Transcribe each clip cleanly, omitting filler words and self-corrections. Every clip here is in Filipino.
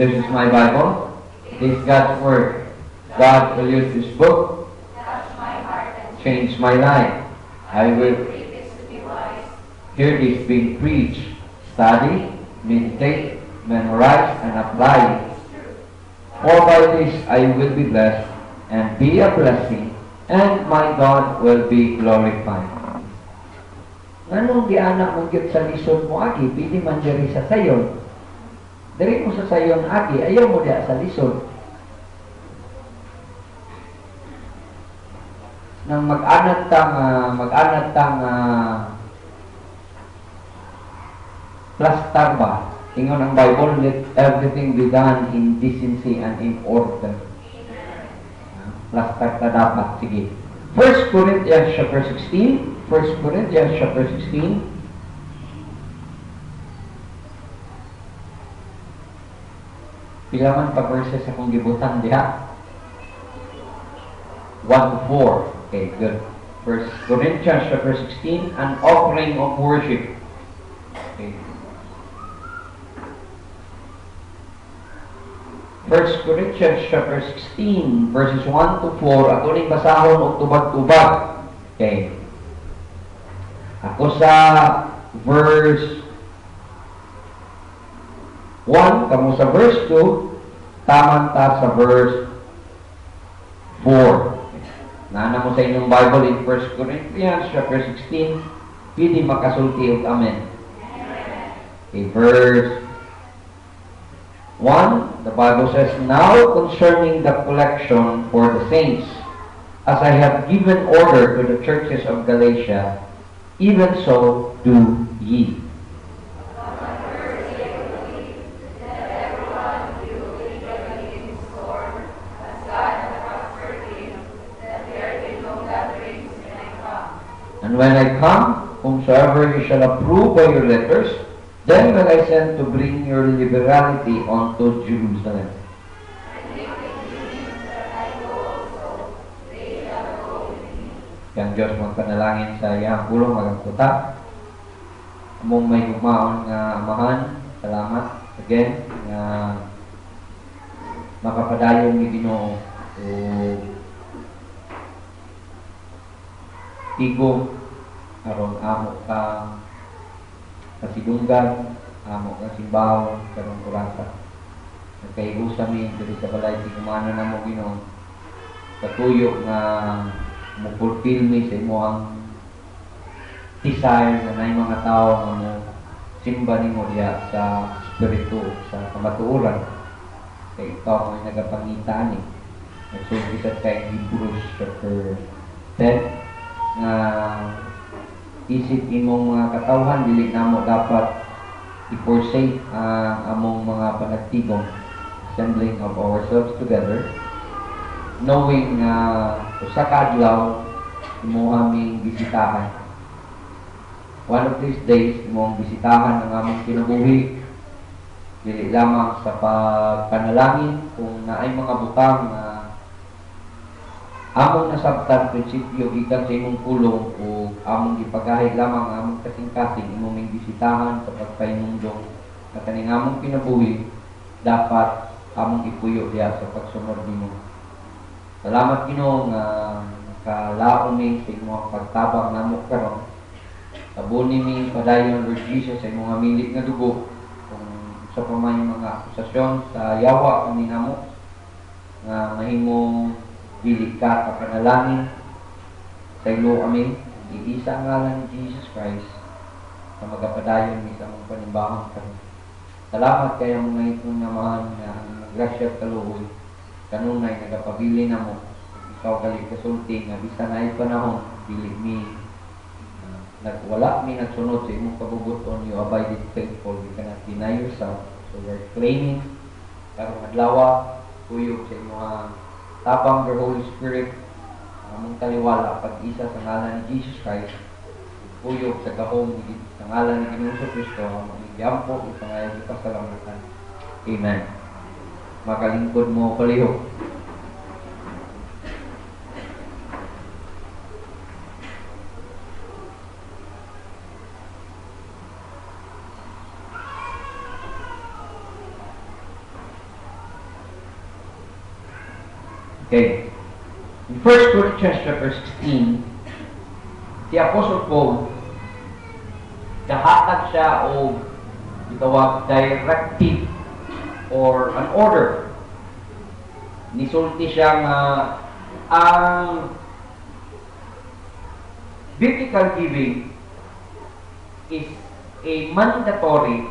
This is my Bible. It is God's Word. God will use this book, change my life. I will hear this being preached, study, meditate, memorize, and apply. For by this I will be blessed and be a blessing, and my God will be glorified. Anong di anak mong gyud sa lisod mo agi, pili man diri sa sayon. Diri mo sa sayon agi, ayaw mo diya sa lisod. Nang mag-anad tang plastar ba? Ingon ang Bible, let everything be done in decency and in order. Plastar ta dapat. Sige. 1 Corinthians chapter 16. 1 Corinthians chapter 16. Pila man pa verses akong gibutan diha? 1 to 4. Okay, good. 1 Corinthians chapter 16, an offering of worship. Okay. 1 Corinthians chapter 16, verses 1 to 4. Ako ning basahon og tubag-tubag. Okay. Ako sa verse 1, kamo sa verse 2, taman ta sa verse 4. Naana mo sa inyong Bible in 1 Corinthians chapter 16, pwede makasulti og amen. Okay, verse 1, the Bible says, now concerning the collection for the saints, as I have given order to the churches of Galatia, even so do ye. And when I come, whomsoever you shall approve by your letters, then will I send to bring your liberality unto Jerusalem. Yang Diyos magpanalangin sa iyang pulong magagputa. Among may humaon nga amahan, salamat again nga makapadayon ni Ginoo o tigo aron amo ka kasidunggan, amo ka simbaw karong kurasa. Nagkaiusa mi diri sa balay di kumana na mo Ginoo. Katuyo nga mo fulfill mi sa imong desire na nay mga tao nga mo simba nimo diya sa espiritu sa kamatuoran. Kay ikaw ay nagapangita ni. Nagsulti sa kay Hebrews chapter 10 nga isip imong mga katawhan dili namo dapat i-forsake ang among mga panagtigong assembling of ourselves together, knowing usa ka adlaw imo aming bisitahan. One of these days imong bisitahan ang among kinabuhi, dili lamang sa pagpanalangin kung naay mga butang na among nasabtan prinsipyo gikan sa imong pulong o among gipagahi lamang among kasing-kasing imong bisitahan sa pagpainundong na kaning among kinabuhi dapat among ipuyo diya sa pagsunod nimo. Salamat Ginoo nga kalaom mi sa imong pagtabang namo karon. Sabuni mi padayon Lord Jesus sa imong milit nga dugo kung sa pamay mga akusasyon sa yawa kami namo nga mahimong dili ka kapanalangin sa ilo amin iisa ang ngalan ni Jesus Christ sa magapadayon ni sa mong panimbahan kami. Salamat kayo mga itong namahan na ang grasya at kaluhoy kanunay nagapabili na mo ikaw galing kasulti nga bisa na ay panahon dili mi nagwala mi nagsunod sa imong kabubuton, you abided faithful, you cannot deny yourself, so we're claiming karong adlaw tuyog sa imong tabang the Holy Spirit among taliwala pag-isa sa ngalan ni Jesus Christ, uyog sa gahom sa ngalan ni Ginoong Kristo among igyampo ug pangayo sa pasalamatan. Amen. Makalingkod mo palihog. Okay. In 1 Corinthians chapter 16, si Apostle Paul, dahatag siya o itawag directive or an order. Nisulti siya nga ang biblical giving is a mandatory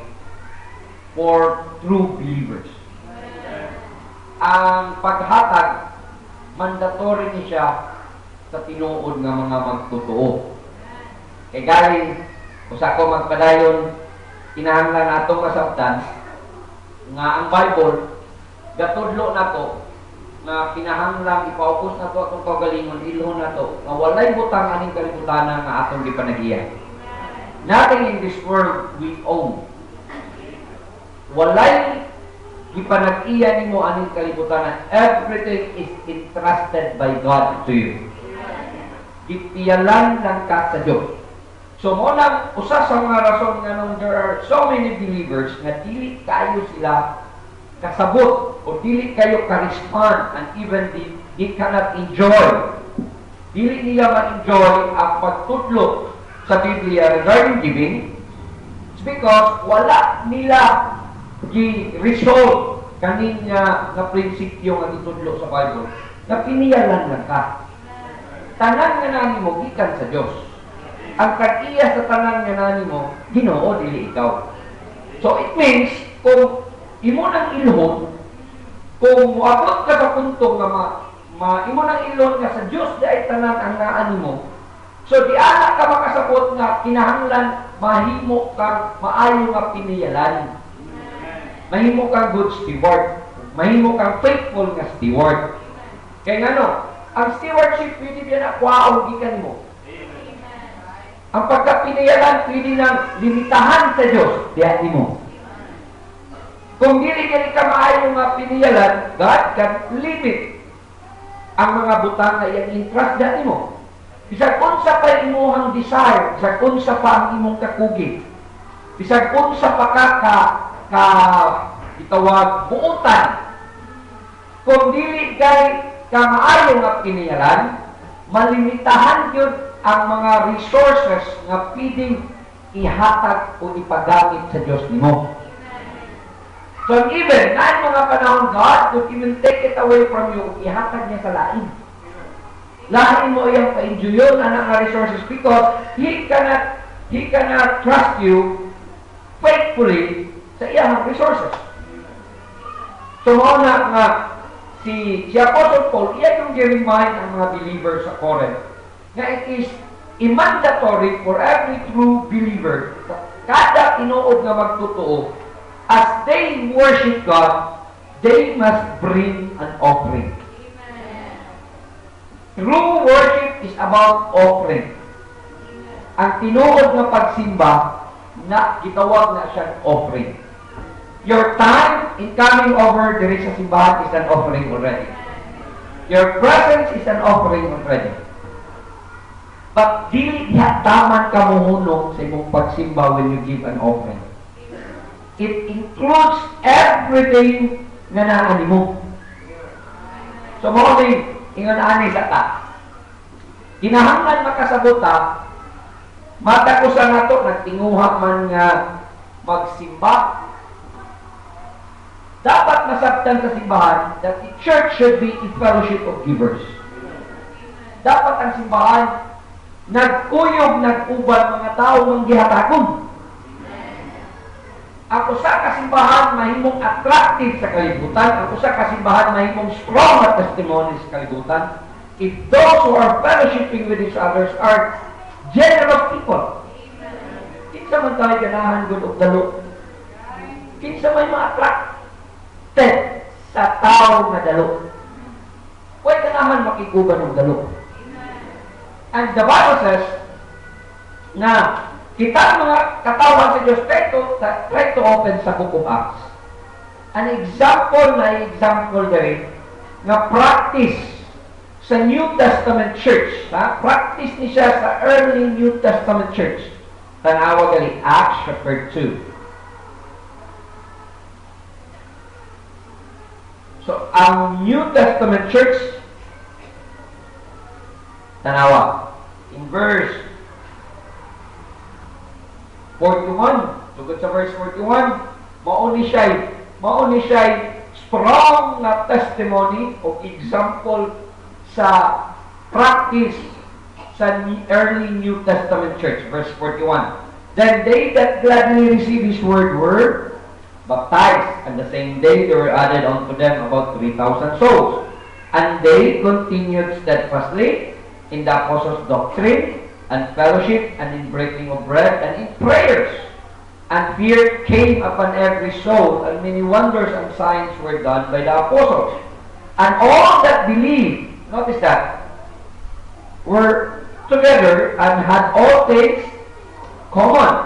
for true believers. Ang paghatag, mandatory ni siya sa tinuod nga mga magtotoo. Kay galing, usa ko magpadayon, kinahanglan natong masabtan nga ang Bible, gatudlo na to, nga kinahanglan ipaupos na to atong kaugalingon, ilhon na to, nga walay butang aning kalibutanan nga atong gipanagiya. Nothing in this world we own. Walay gipanag-iya nimo aning kalibutanan. Everything is entrusted by God to you. Gipiyalan lang ka sa Diyos. So mo lang usa sa mga rason nga nung there are so many believers nga dili kayo sila kasabot o dili kayo ka-respond and even they cannot enjoy. Dili nila ma-enjoy ang pagtudlo sa Biblia regarding giving. It's because wala nila gi-resolve kaninya nga prinsipyo nga itudlo sa Bible na piniyalan lang ka. Tanan nga nani mo gikan sa Dios. Ang kag-iya sa tanan nga nani mo Ginoo dili ikaw. So it means kung imo nang ilhon, kung muabot ka sa punto nga imo nang ilhon nga sa Dios di ay tanan ang naani mo. So di ana ka makasabot nga kinahanglan mahimo kang maayo nga piniyalan. Mahimo kang good steward. Mahimo kang faithful nga steward. Kaya nga no, ang stewardship pwede biya na kwaong gikan mo. Ang pagkapinayalan pwede nang limitahan sa Diyos. Diyan mo. Kung dili ka maayo nga piniyalan, God can limit ang mga butang na iyang interest diyan mo. Bisag unsa pa imuhang desire, bisag unsa pa ang imong kakugit, bisag unsa pa itawag buutan. Kung dili kay maayo nga piniyalan, malimitahan yun ang mga resources nga pwedeng ihatag o ipagamit sa Diyos nimo. So even, na mga panahon, God could even take it away from you, ihatag niya sa lain. Lain mo iyang pa-enjoyon ang mga resources because He cannot trust you faithfully sa iyang resources. So mauna nga si Apostle Paul, iya yung i-remind ang mga believers sa Corinth na it is mandatory for every true believer, kada tinuod nga magtotoo, as they worship God, they must bring an offering. True worship is about offering. Ang tinuod nga pagsimba na gitawag na siyang offering. Your time in coming over diri sa simbahan is an offering already. Your presence is an offering already. But dili diha taman ka mohunong sa imong pagsimba when you give an offering. It includes everything nga naa nimo. So mo ingon ani sa ta. Kinahanglan makasabot ta. Mata ko sa nato nagtinguha man nga magsimba. Dapat masabtan sa simbahan that the church should be a fellowship of givers. Dapat ang simbahan nagkuyog, nag-uban mga tao ng gihatakon. Ang usa ka simbahan mahimong attractive sa kalibutan, ang usa ka simbahan mahimong strong at testimony sa kalibutan. If those who are fellowshipping with each others are generous people. Kinsa man tayo ganahan good of dalo. Kinsa may ma-attracted sa tao na dalo. Pwede naman makikuban ng dalo. And the Bible says na kita mga katawan sa Diyos try to open sa Book of Acts. An example dere na practice sa New Testament church. Practice ni siya sa early New Testament church. Tanawa gali Acts chapter 2. So, ang New Testament church Tanawa. In verse 41, tugod sa verse 41, mauni siya strong na testimony o example sa practice sa early New Testament church. Verse 41. Then they that gladly received his word were baptized, and the same day there were added unto them about 3,000 souls. And they continued steadfastly in the apostles' doctrine and fellowship, and in breaking of bread, and in prayers. And fear came upon every soul, and many wonders and signs were done by the apostles. And all that believed, notice that, were together and had all things common,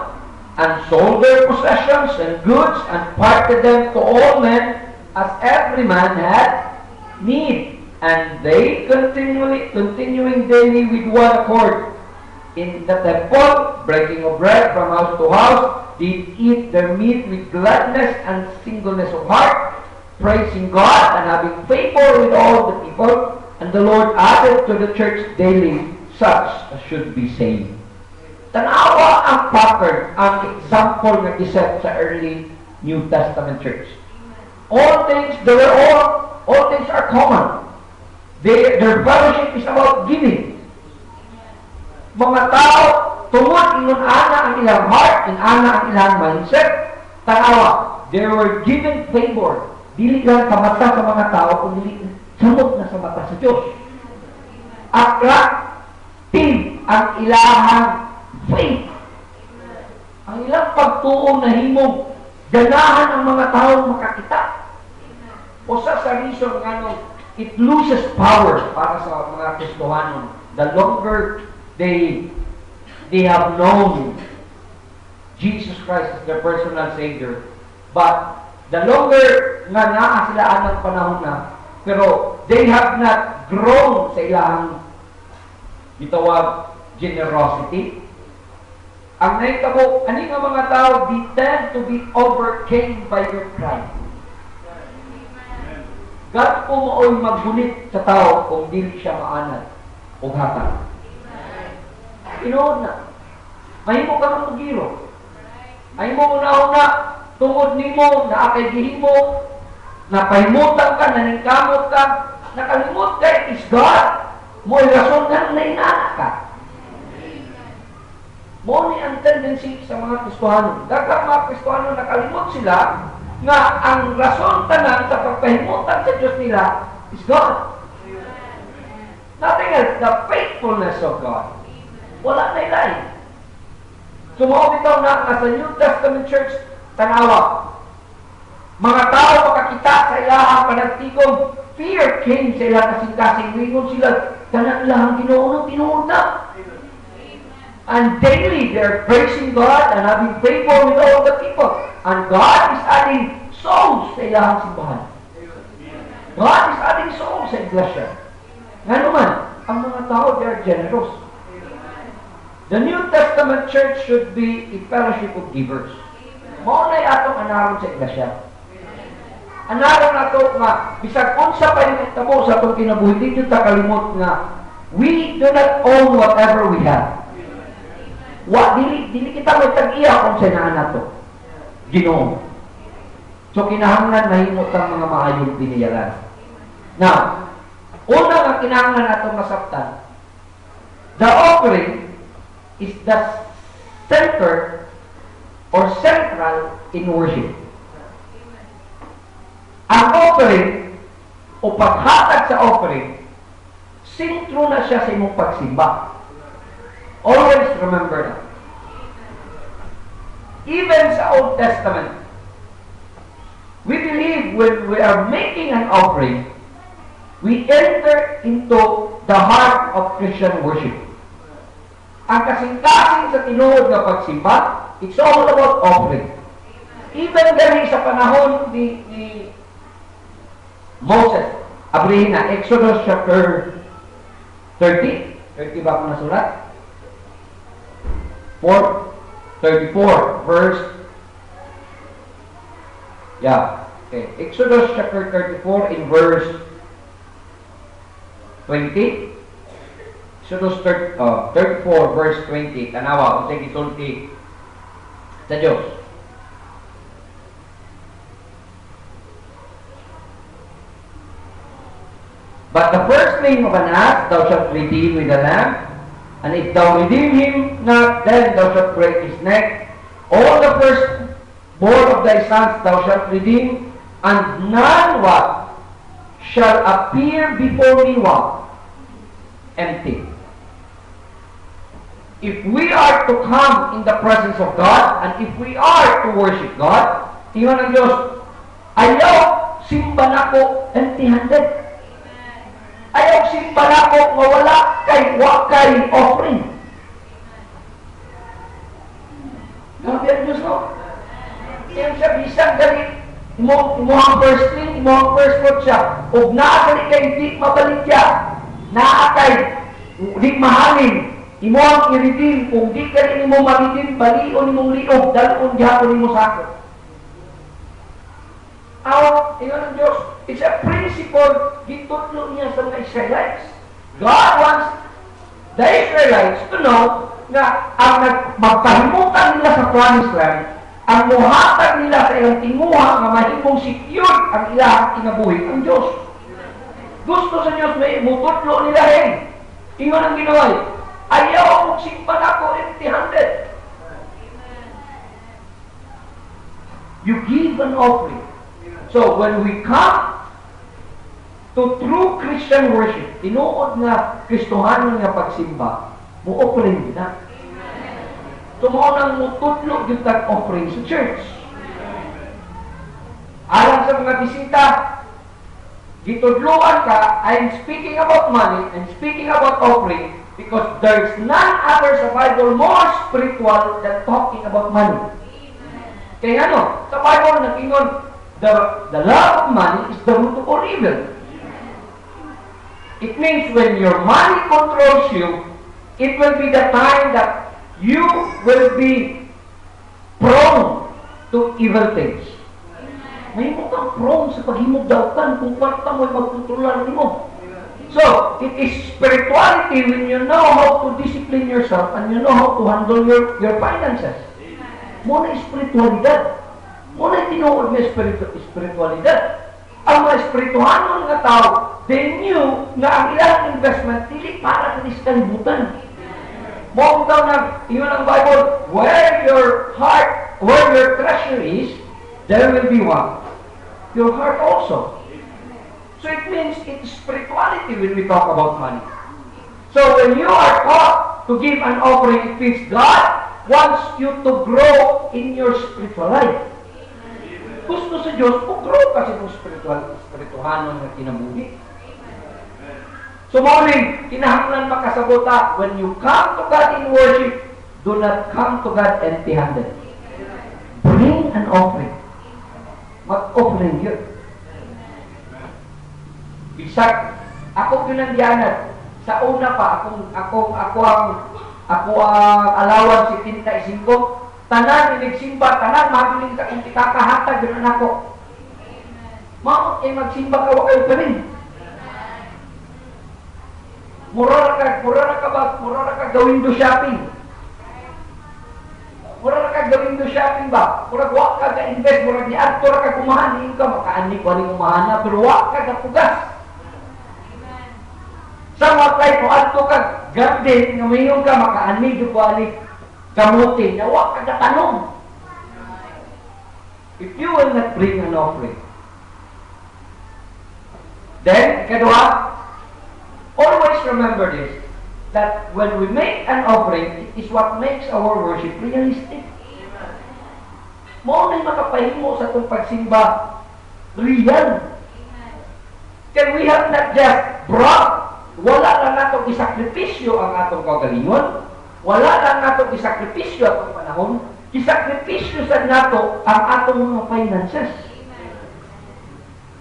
and sold their possessions and goods, and parted them to all men, as every man had need. And they continuing daily with one accord in the temple, breaking of bread from house to house, did eat their meat with gladness and singleness of heart, praising God and having favor with all the people. And the Lord added to the church daily such as should be saved. Tanawa ang pattern, ang example na giset sa early New Testament church. All things are common. Their fellowship is about giving. Mga tao, tungod ingon ana ang ilang heart, ana ang ilang mindset, tanawa, they were given favor. Dili lang sa mata sa mga tao, kundi samot na sa mata sa Diyos. Attractive ang ilahang faith. Ang ilang pagtuong na himog, ganahan ang mga taong makakita. O sa reason nga it loses power para sa mga Kristohanon. The longer they have known Jesus Christ as their personal Savior. But the longer nga naa sila ng panahon na, pero they have not grown sa ilang gitawag generosity. Ang naitabo, ani nga mga tao, they tend to be overcame by their pride. God po mooy magbulit sa tao kung dili siya maanad o hatag. Inood na. Mahimo ka ng mugiro. Mahimo una-una, tungod nimo na akay gihimo, napahimutan ka, naningkamot ka, nakalimot ka, is God. Mo'y rason nga na inana ka. Mo ni ang tendency sa mga Kristohanon. Daghang mga Kristohanon nakalimot sila nga ang rason tanan sa pagpahimutan sa Diyos nila is God. Nothing else, the faithfulness of God. Wala na ilay. Sumao bitaw na sa New Testament Church, tanawa. Mga tao makakita sa ilahang panagtigong, fear came sa ilang kasing-kasing. Wingon sila, tanan ilahang Ginoo tinuod na. And daily they're praising God and having favor with all the people. And God is adding souls sa ilahang simbahan. God is adding souls sa iglesia. Nga naman, ang mga tao, they are generous. The New Testament church should be a fellowship of givers. Maunay atong anaron sa iglesia. Anaron nato nga, bisag unsa pa yung itabo sa itong kinabuhi, dito ta kalimot nga, we do not own whatever we have. Dili kita magtag-iya kung sinaan na to. Ginoo. So, kinahanglan mahimot ang mga maayong biniyalan. Now, una nga kinahanglan natong masabtan, the offering is the center or central in worship. Ang offering o paghatag sa offering, sentro na siya sa imong pagsimba. Always remember that. Even sa Old Testament, we believe when we are making an offering, we enter into the heart of Christian worship. Ang kasing-kasing sa tinuod na pagsimba, it's all about offering. Even dahil sa panahon ni Moses, abrihin na, Exodus chapter 30. 30 ba ako nasulat? 34, verse, Exodus chapter 34 in verse 20. Exodus 34 verse 20, tanawa, kung sa gisulti sa Diyos. But the firstling of an ass thou shalt redeem with a lamb, and if thou redeem him not, then thou shalt break his neck. All the firstborn of thy sons thou shalt redeem, and none what shall appear before me what? Empty. If we are to come in the presence of God, and if we are to worship God, tingnan ng Diyos, ayaw simba na ko empty-handed. Ayaw simba na ko nga wala kay wakay offering. Grabe ang Diyos, no? Iyong siya, bisang galit. Imo ang first thing, imo ang first fruit siya. Huwag naakali kay di mabaligya. Naakay, di mahalin. Imo ang i-redeem. Kung di ka rin imo ma-redeem, balion imong liog, dalon dihapon imo sakot. Tingnan ng Diyos, it's a principle gitutlo niya sa mga Israelites. God wants the Israelites to know na ang magpahimutan nila sa promised land, ang muhatag nila sa ilang tinguha nga mahimong secure ang ilang kinabuhi ang Diyos. Gusto sa Diyos may mututlo nila rin. Tingnan ang ginawa. Ayaw mong simpan ako empty-handed. You give an offering. So, when we come to true Christian worship, tinuod nga Kristohanon nga pagsimba, mo-offering na. So, mo nang mutudlo yung offering sa church. Alam sa mga bisita, gitudluan ka, I'm speaking about money, I'm speaking about offering, because there's none other sa Bible more spiritual than talking about money. Kaya ano, sa Bible nag-ingon, the love of money is the root of all evil. It means when your money controls you, it will be the time that you will be prone to evil things. May mo kang prone sa paghimog dautan kung kwarta mo'y magkontrolan mo. So, it is spirituality when you know how to discipline yourself and you know how to handle your finances. Muna spiritualidad. Muna tinuod ng spiritualidad. Ang mga spirituhanon nga tao, they knew na ang ilang investment dili para sa kalibutan. Mo daw na, iyon ang Bible, where your treasure is, there will be what? Your heart also. So it means it's spirituality when we talk about money. So when you are taught to give an offering, it means God wants you to grow in your spiritual life. Gusto sa Diyos, grow kasi itong spirituhanon na kinabuhi. So morning, kinahanglan makasabota, when you come to God in worship, do not come to God empty-handed. Bring an offering. Mag-offering yun. Bisag, ako pinangyanan. Sa una pa, ako ang allowance 75. Tanan, inigsimba, tanan, mahiling ka kung ikakahatag, gano'n ako. Maot kayo magsimba ka, kayo pa rin. Mura na ka gawin do shopping. Mura na ka gawin do shopping ba? Mura ka invest, mura ni actor ka kumahan, hindi ka makaanik, waling kumahan na, pero wak ka pugas. Sa mga tayo, kung ato ka garden, ngayon ka makaanig, dupanik, kamutin, na wak ka tanong. If you will not bring an offering, then, kadua, always remember this, that when we make an offering, it is what makes our worship realistic. Mo na'y makapahimo sa itong pagsimba, real. Can we have not just brought, wala lang natong isakripisyo ang atong kagalingon, wala lang natong isakripisyo atong panahon, isakripisyo sa nato ang atong mga finances.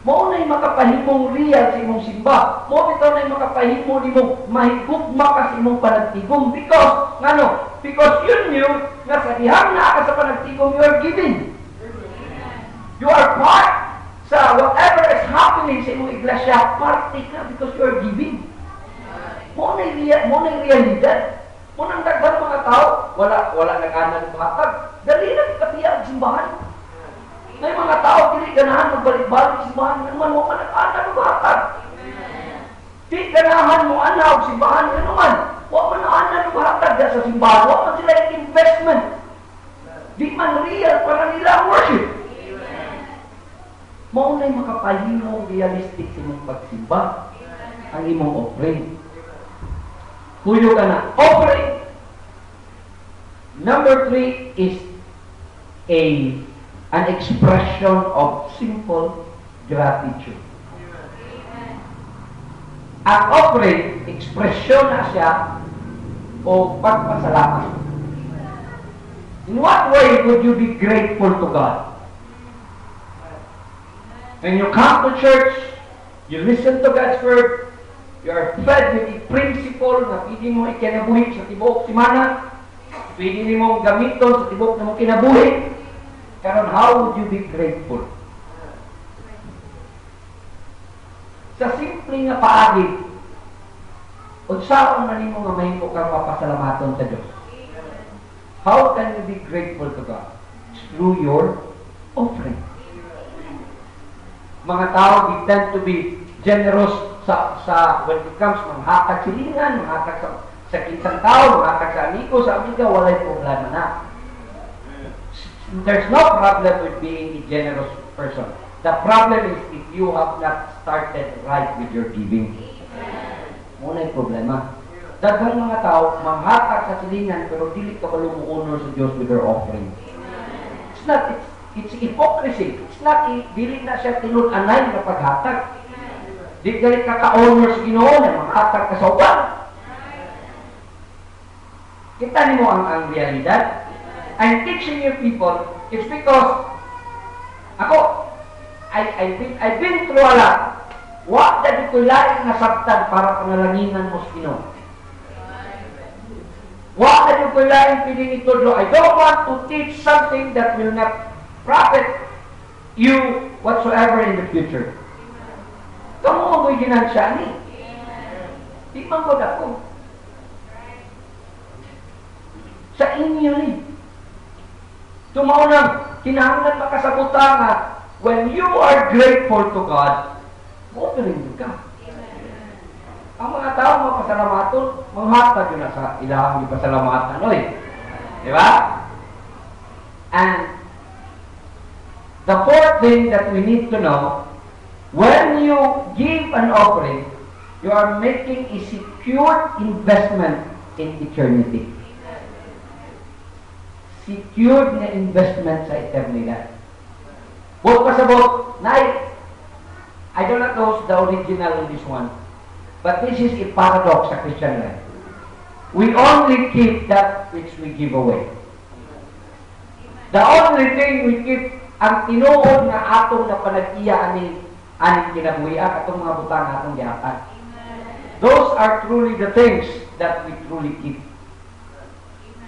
Mo na'y makapahimong real sa imong simba. Mo bitaw na'y makapahimo nimong mahigugma ka sa imong panagtigom. Because you knew na sa dihang naa ka sa panagtigom, you are giving. You are part sa whatever is happening sa imong iglesia, parte ka because you are giving. Mo na realidad. Mo nang daghan mga tao, wala nag-anan hatag. Dali na katiya ang simbahan. May mga tao dili ganahan magbalik-balik sa simbahan, naman mo ka nag-anan hatag. Di ganahan mo anaw simbahan naman. Wa man anan hatag sa simbahan, wa man sila investment. Di man real para nila ang worship. Mao na'y makapahimo realistic sa imong pagsimba ang imong offering. Puyo ka na. Offering. Number 3 is an expression of simple gratitude. Ang offering, expression na siya o pagpasalamat. In what way would you be grateful to God? When you come to church, you listen to God's Word, you are fed with the principle na pwede mo ikinabuhi sa tibuok simana, pwede mo gamiton sa tibuok na mo kinabuhi, karon how would you be grateful? Sa simple nga paagi, unsaon man nimo nga mahimo kang mapasalamaton sa Dios? How can you be grateful to God? Through your offering. Mga tao, they tend to be generous sa when it comes manghatag silingan, manghatag sa kinsang tao, manghatag sa amigo, sa amiga, walay problema na. There's no problem with being a generous person. The problem is if you have not started right with your giving. Muna yung problema. Daghang mga tao, manghatag sa silingan, pero dili ka malumuunor sa Diyos with their offering. It's hypocrisy. It's not, dili na siya tinun-anay na paghatag. Di galit ka ka-honor sa Ginoo na manghatag ka sa uban. Kita nimo ang realidad. I'm teaching you people, it's because ako, I've been through a lot. Wa na di ko laing nasabtan para pangalanginan mo sa Ginoo. Wa na di ko laing piling itudlo. I don't want to teach something that will not profit you whatsoever in the future. Kamu mo'y ginansya ni. Di man ko dako. Sa inyo ni. Tumaunang, kinahanglan makasabutan nga, when you are grateful to God, offering ka. Ang mga tao mapasalamaton, manghatag yun na sa ilahang ipasalamatan. Di ba? And the fourth thing that we need to know, when you give an offering, you are making a secure investment in eternity. Secured na investment sa eternidad. Huwag pasabot, I do not know the original in this one, but this is a paradox sa Christian life. We only keep that which we give away. The only thing we keep, ang tinuod na atong na panag-iya aning kinabuhian, atong mga butang atong gihatag. Those are truly the things that we truly keep.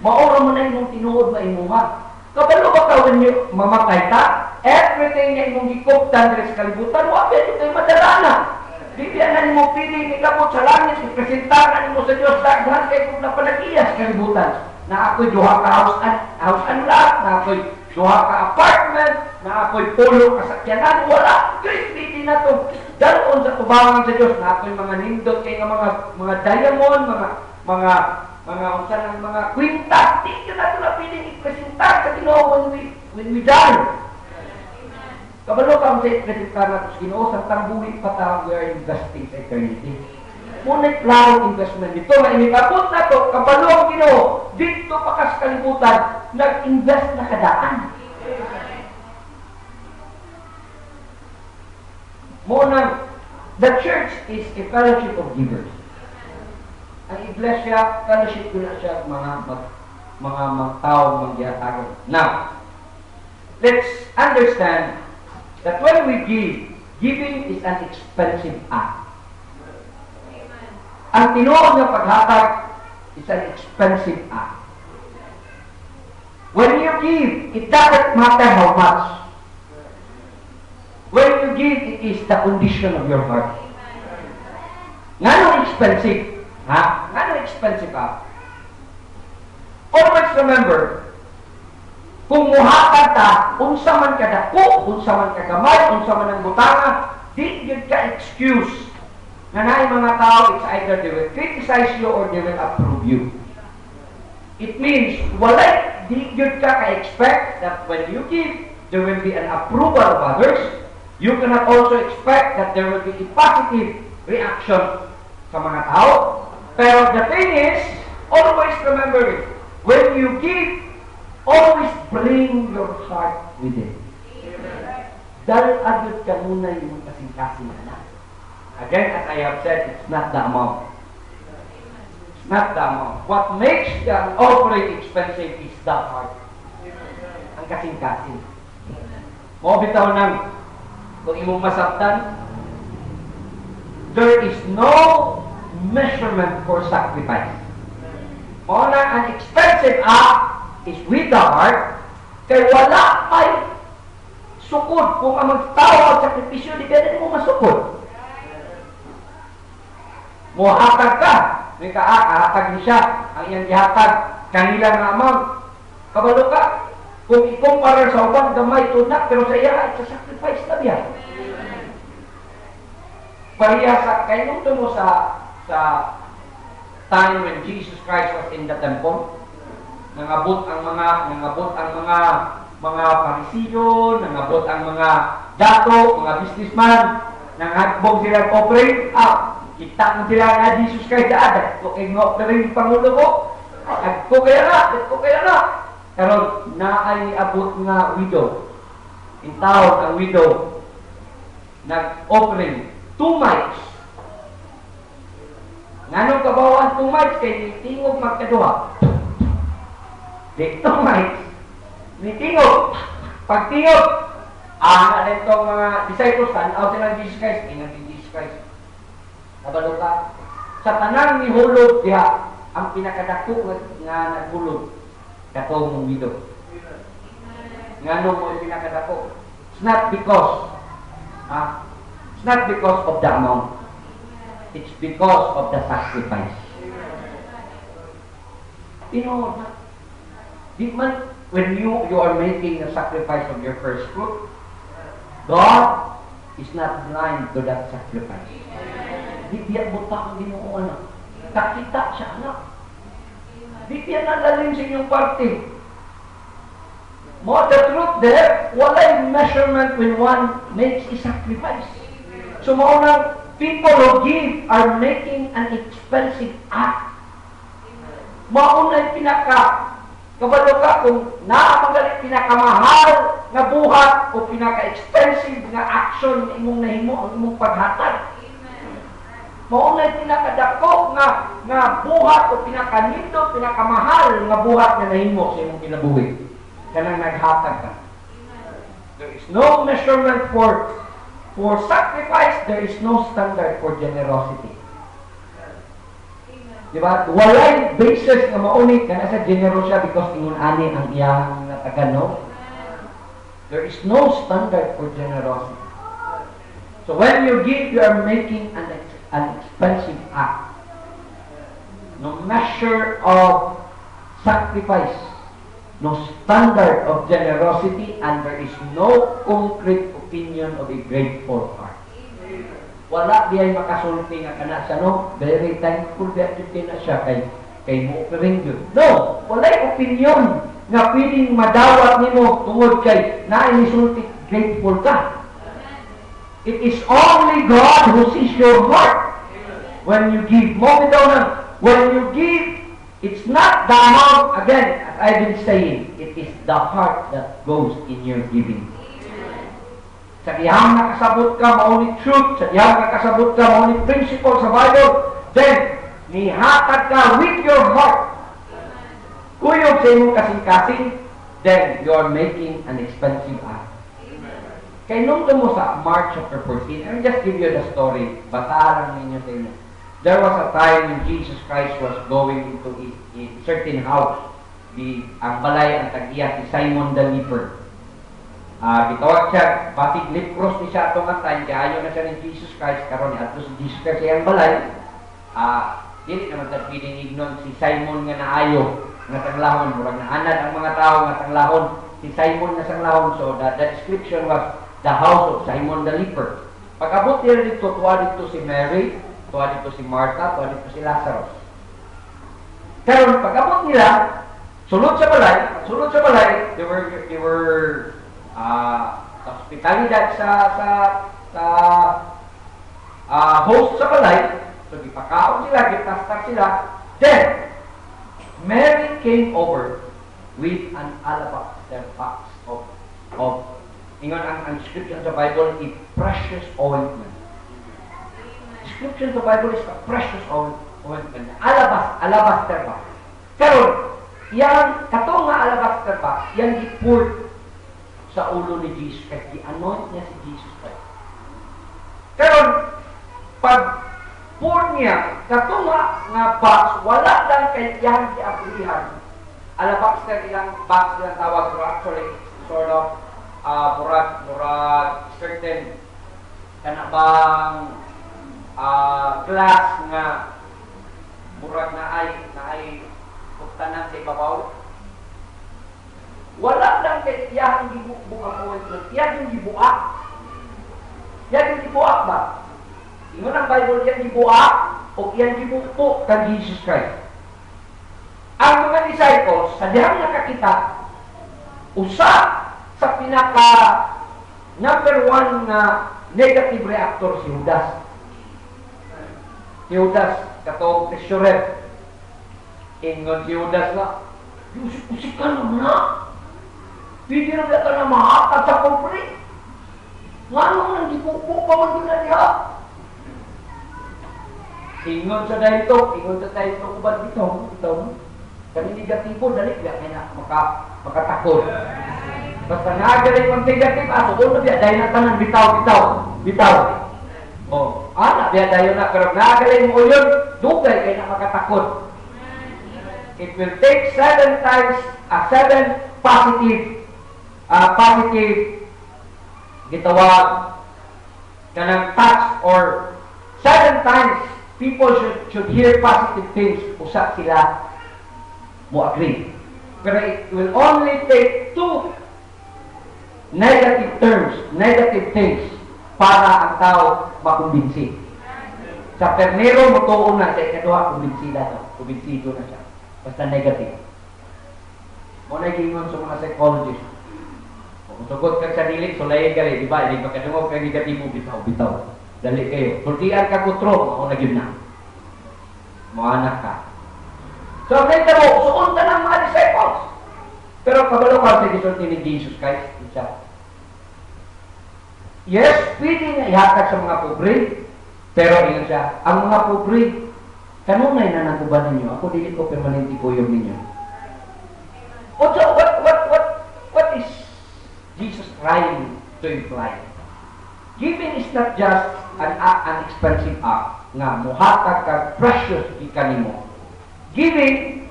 Maura mo na yung tinuod na imuha. Kabalo ba ka when you mamatay ta? Everything na imong gikuptan sa kalibutan, wag yan kayo madalana. Di biyanan mo pili ni kapot sa langit, ipresintaran mo sa Diyos, daghan kayo kung napanag-iya sa kalibutan. Na ako'y duha ka house and lot, na ako'y duha ka apartment, na ako'y pulo kasakyanan, wala. Christity na to. Dalon sa tubangan sa Diyos, na ako'y mga nindot kay mga diamond, mga kwintas, di ka na ito na piling ipresentar sa Ginoo when we die. Kabalo ka sa ipresentar na sa Ginoo, sa tambuhin pa tayo, we are investing sa eternity. Ngunit klaro investment dito, na inikabot na ito, kabalo ang Ginoo, dito pa kas kalibutan, nag-invest na kadaan. Muna, the church is a fellowship of givers. Ang iglesia, fellowship ko na siya mga tao magyatagan. Now, let's understand that when we give, giving is an expensive act. Ang tinuod na paghatag is an expensive act. When you give, it doesn't matter how much. When you give, it is the condition of your heart. Nga nung expensive, Ha? Ano expensive ka? Always remember, kung muhatag ta, unsa man ka dako, unsa man ka gamay, unsa man ang butanga, di gyud ka excuse na naay mga tao, it's either they will criticize you or they will approve you. It means, walay, di gyud ka ka-expect that when you give, there will be an approval of others. You cannot also expect that there will be a positive reaction sa mga tao. Pero the thing is, always remember it. When you give, always bring your heart with it. Dahil agad ka muna yung kasing-kasing na. Again, as I have said, it's not the amount. It's not the amount. What makes the offering expensive is the heart. Ang kasing-kasing. Mo bitaw nang kung imong masabtan, there is no measurement for sacrifice. Muna, an expensive act is with the heart, kaya wala ay sukod. Kung ang magtao at sakripisyo, di ka mo masukod. Muhatag ka, may kahatag ni siya, ang iyang ihatag, kanila nga amang, kabalo ka, kung ikumpara sa uban, gamay, tunak, pero sa iya, it's a sacrifice na biya. Parihasa, kayo nung mo sa time when Jesus Christ was in the temple, nangabot ang mga Parisiyo, nangabot ang mga dato, mga businessman, nanghakbog sila offering, kita mo sila na Jesus Christ daan, kung offering Pangulo ko, ko kaya na. Pero naay abot nga widow, intawag ang widow, nag-offering 2 mites. Nganong kabawan 2 mites kay tingog magkaduha. Di 2 mites. Ni tingog. Pag tingog, na itong mga disciples, tanaw sila ng Jesus Christ, ingat ni Jesus Christ. Kabalo ka. Sa tanang ni hulog diha, ang pinakadako nga naghulog, katong mong widow. Nganong mo pinakadako? It's not because, it's not because of the amount. It's because of the sacrifice. You know, when you are making a sacrifice of your first fruit, God is not blind to that sacrifice. Di biya butang din mo anak. Kakita siya anak. Di biya nalalim sa inyong parte. More the truth there, walay measurement when one makes a sacrifice. So maunang people who give are making an expensive act. Maunay kabalo ka kung naamagalit pinakamahal na buhat o pinaka-expensive na action na imong nahimo ang imong paghatag. Maunay pinakadako nga buhat o pinakanito, pinakamahal nga buhat na nahimo sa imong kinabuhi. Kanang naghatag ka. There is no measurement for sacrifice, there is no standard for generosity. Diba? Walay basis nga maunit ka na sa generosya because ingon ani ang iyang natagan, no? There is no standard for generosity. So when you give, you are making an expensive act. No measure of sacrifice, no standard of generosity, and there is no concrete opinion of a grateful heart. Wala diay makasulti nga kana siya, no? Very thankful that you na siya kay mo offering yun. No! Walay opinion nga pwedeng madawat nimo tungod kay nainisulti grateful ka. It is only God who sees your heart when you give. Mo bitaw na, when you give, it's not the amount, again, as I've been saying, it is the heart that goes in your giving. Sa dihang nakasabot ka, maunit truth, sa dihang nakasabot ka, maunit principle sa Bible, then, nihatag ka with your heart. Kuyog sa imong kasing-kasing, then you are making an expensive act. Kaya nung mo sa Mark chapter 14, I'll just give you the story. Bata lang ninyo sa inyo. There was a time when Jesus Christ was going into a certain house. Ang balay, ang tag-iya, si Simon the leper. Gitawag siya, batig lepros ni siya itong atay, kaya ayaw na siya ni Jesus Christ, karon ni ato si Jesus Christ sa iyang balay, Dili naman ta pwedeng ignon si Simon nga naayo nga tanglahon, murag naanad ang mga tao nga tanglahon. Si Simon nga tanglahon, so the description was the house of Simon the leper. Pag-abot nila dito, tuwa dito si Mary, tuwa dito si Martha, tuwa dito si Lazarus. Pero pag-abot nila, sulod sa balay, they were hospitalidad sa host sa balay. So, gipakaon sila, gipastar sila. Then, Mary came over with an alabaster box of ingon ang description sa Bible, a precious ointment. Description sa Bible is a precious ointment. Alabaster box. Pero, yang katong nga alabaster box, yang gipur sa ulo ni Jesus Christ. Gi-anoint niya si Jesus Christ. Pero, pag pour niya, katong nga box, wala lang kay yang giaplihan. Alabaster ilang box ilang tawag, pero actually, sort of, murag certain kanabang glass nga murag na ay pagtanan sa ibabaw. Wala lang kay iyang gibuak o iyang gibuak. Iyang gibuak ba? Ingon ang Bible, iyang gibuak o iyang gibukpo kang Jesus Christ. Ang mga disciples, sa dihang nakakita, usa sa pinaka number one na negative reactor si Judas. Si Judas, katong treasurer. Ingon si Judas na, usik ka naman na. Pwede na ka na mahatag sa kumpre. Nga nang gipukpo pa man na niya. Ingon sa dahito, ubad bitaw. Kani negatibo, dali biya kaya na makatakot. Basta nagaling pang negative, doon na biya, dahil na tanan, bitaw. O, na biya dahil na, pero nagaling mo yun, dugay kaya na makatakot. It will take 7 times, 7 positive, gitawag, kanang touch, or 7 times, people should hear positive things, usap sila, mo agree. Pero it will only take 2 negative things para ang tao makumbinsi. Sa pernero mo tuon na sa ikaduha, kumbinsido na siya. Basta negative. Mo na gingon sa mga psychologist. Kung sugot ka sa dilig, sulayin ka rin, di ba? Hindi pa kadungog kang negatibo, bitaw. Dali kayo. Kultian ka kutro, ako na yun na. Mga anak ka. So, nagta mo, suon ka ng mga disciples. Pero kabalo ka sa gisulti ni Jesus Christ, isa. Yes, pwede nga ihatag sa mga pobre, pero yun siya, ang mga pobre, kanunay na naguban ninyo, ako dili ko permanente ko yung ninyo. So, what is Jesus trying to imply? Giving is not just an expensive act, nga muhatag ka precious ikan mo. Giving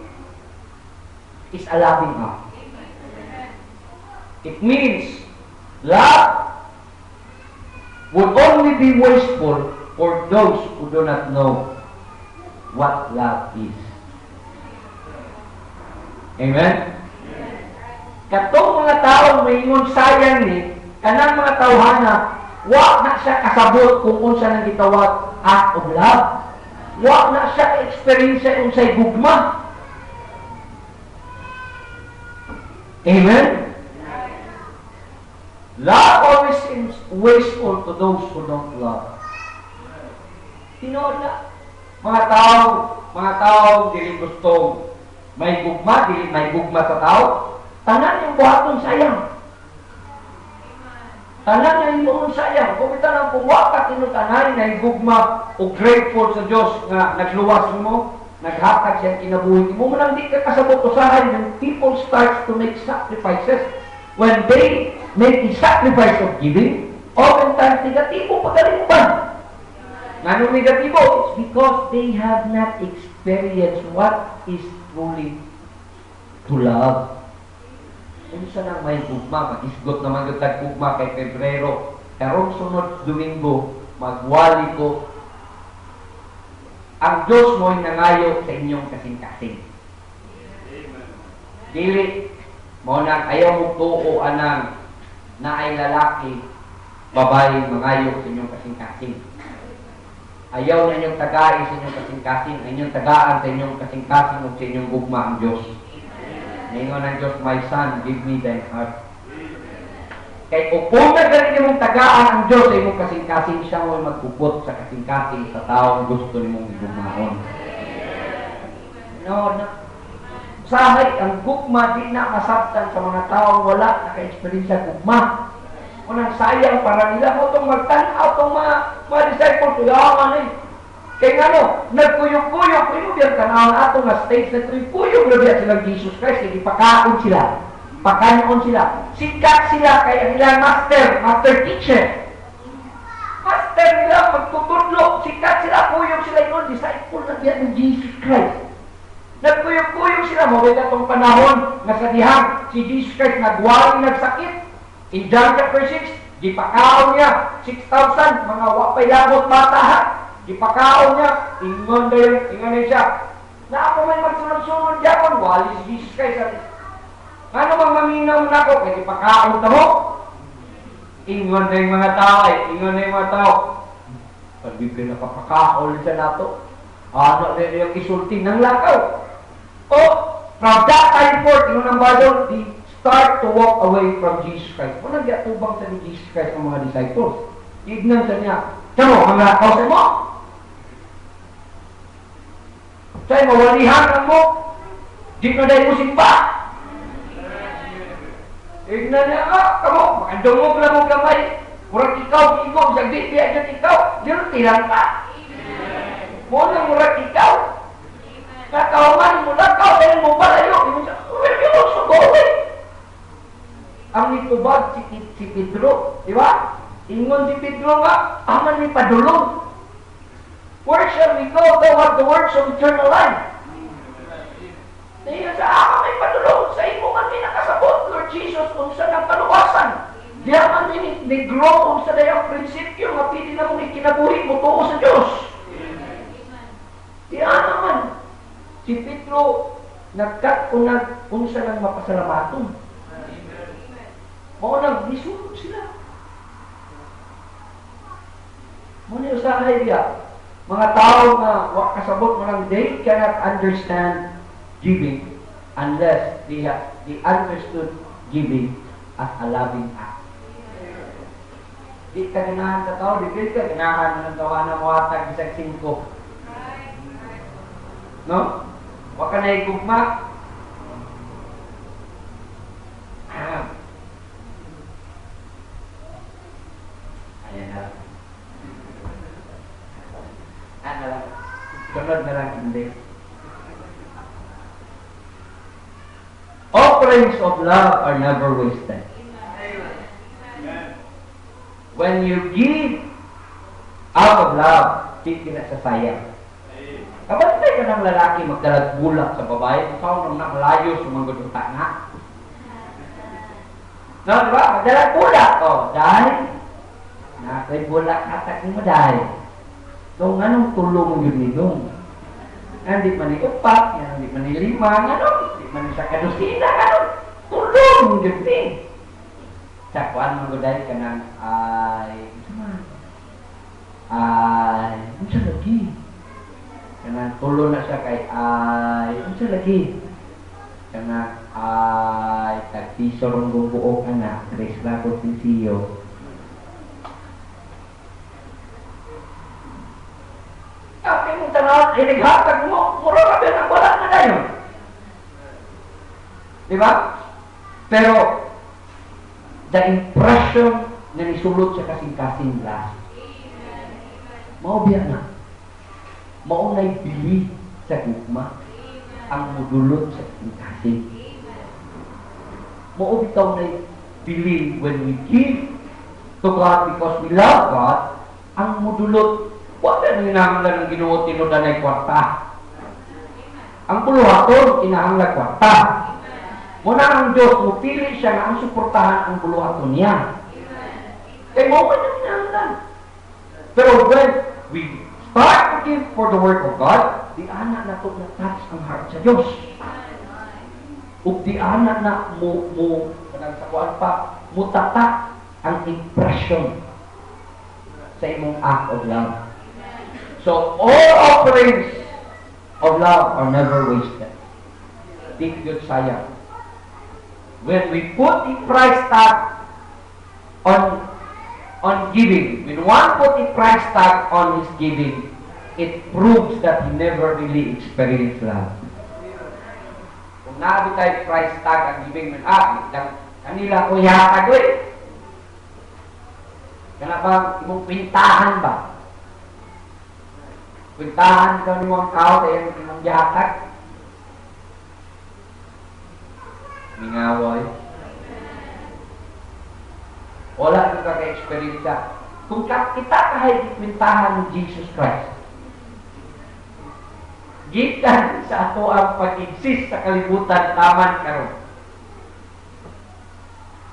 is a loving act. It means love would only be wasteful for those who do not know what love is. Amen? Katong mga tao maingon sayang ni, kanang mga tawhana, wa na siya kasabot kung unsa nang gitawag act of love. Wa na siya ka-experience unsay gugma. Amen? Love always seems wasteful to those who don't love. Tinood na. Mga tao, dili gusto may gugma, dili may gugma sa tao. Tanan yung buhaton sayang. Tanan yung sayang. Kung itanan kung waka tinutanay na gugma o grateful sa Diyos nga nagluwas mo, naghatag siya kinabuhi mo, manang di ka kasabot usahan when people start to make sacrifices. When they make the sacrifice of giving, oftentimes negatibo pagkalimutan. Nganong negatibo? It's because they have not experienced what is truly to love. Kung saan ang may gugma, mag-isgot naman yung tag-gugma kay Pebrero. Karong sunod Domingo, magwali ko. ang Diyos mo'y nangayo sa inyong kasing-kasing. Dili mo nang ayaw mo tuo anang na ay lalaki, babae, mangayo sa inyong kasing-kasing. Ayaw na inyong tagain sa inyong kasing-kasing, inyong tagaan sa inyong kasing-kasing o sa inyong gugma ang Diyos. Ngayon ng Diyos, my son, give me thine heart. Kaya kung na ganit mong tagaan ang Diyos sa imong kasing-kasing, siya mo magpupot sa kasing-kasing sa taong gusto nimong igugmaon. No. Sahay, ang gugma di na masabtan sa mga taong wala naka-experience gugma. Unang sayang para nila mo itong magtanaw itong mga disciples, yaman eh. Kaya nga no, nagpuyog-puyog, pinubiyang tanaw na ito nga stage na tuyog-puyog na biya silang Jesus Christ, hindi pakaon sila, pakanoon sila. Sikat sila kaya nila master teacher. Master nila, magtutudlo, sikat sila, puyog sila yun, disciple na biya ng Jesus Christ. Nagpuyog-puyog sila, mawag na itong panahon, nga sa dihang, si Jesus Christ nagwari, nagsakit. In John chapter 6, gipakaon niya 6,000 mga wapay labot batahan. Gipakaon niya, ingon siya. Na ako may magsunod-sunod yapon, wali si Jesus Christ. Ano bang maminaw na ako? Kaya gipakaon ta mo. Ingon na yung mga tao yung mga tao. Pag-bibli na papakaon siya nato. Ano na yung isulti ng lakaw. O, from that time forth, ingon ang Bible, start to walk away from Jesus Christ. Kung nagyatubang sa ni Jesus Christ ang mga disciples, ignan sa niya, siya ang lakaw sa mo. Sa'yo, mawalihan ang mo. Di na dahil mo simba. Ignan niya, kamo, makadungog lang mo kamay. Murag ikaw, igog, sagdi, di agad ikaw. Di rin tilang ka. Muna murag ikaw. Nakawaman mo lakaw, dahil mo balayo. Ignan siya, well, sugawin. Ang nitubag si Pedro, di ba? Ingon si Pedro nga, aman ni padulong. Where shall we go? Thou have the words of eternal life. Diyan sa aman may padulong, sa imo man may nakasabot, Lord Jesus, kung saan ang kaluwasan. Diyan man ni grow kung sa dayang prinsipyo, nga pili na mong ikinabuhi mo tuo sa Diyos. Diyan naman, si Pedro, nagkat-unag kung saan ang mapasalamaton. Maunang nisulog sila. Muna usahay biya. Mga tao na kasabot mo lang, they cannot understand giving unless they understood giving as a loving act. Di ka ganahan sa tao, di ka ganahan ng tawanan mo atag isang 5. No? Wag ka na igugma. Ayan na. Ano lang. Sunod na lang hindi. Offerings of love are never wasted. When you give out of love, di kinasasayang. Kapag tayo ka ng lalaki magdalag bulak sa babae, ikaw nang nakalayo sumangod ng tanga. No, diba? Magdalag bulak. O, dahil nakay bulak atak mo dahil. So, anong tulo mo yun nilong? Hindi man upat, hindi man 5, hindi man sa kadusina, tulo mo yun din. Sa kuan mo dahil ka ng ano lagi? Kanang tulo na siya kay ano lagi? Kanang tagpiso rong bubuo ka na, 3 lakot pinsiyo. Kaya mong tanaw, inighatag mo, mura ka ba nang wala na ngayon? Diba? Pero, the impression na nisulot sa kasing-kasing last, maubiya na. Maunay bili sa gugma ang mudulot sa kasing-kasing. Maubitaw na bili when we give to God because we love God, ang mudulot. Huwag na hinahanglan ng Ginoo tinudan ay kwarta. Ang buluhaton, hinahanglan kwarta. Muna ang Diyos, mupili siya na ang suportahan ang buluhaton niya. Kaya mo ka na hinahanglan. Pero when we start to give for the work of God, di ana na to na-touch ang heart sa Diyos. Ug di ana na kanang sa kuan pa, mutatak ang impression sa imong act of love. So, all offerings of love are never wasted. Di yun sayang. When we put a price tag on giving, when one put a price tag on his giving, it proves that he never really experienced love. Kung naabi tayo price tag ang giving, kanila ko yatag eh. Kaya ba, imong pintahan ba? Pintahan ka ni mga tao sa imong yatag. Mingaway. Wala ka ka-experience ka. Kung kita kahit pintahan ni Jesus Christ, gikan sa ato ang pag-exist sa kalibutan taman karon.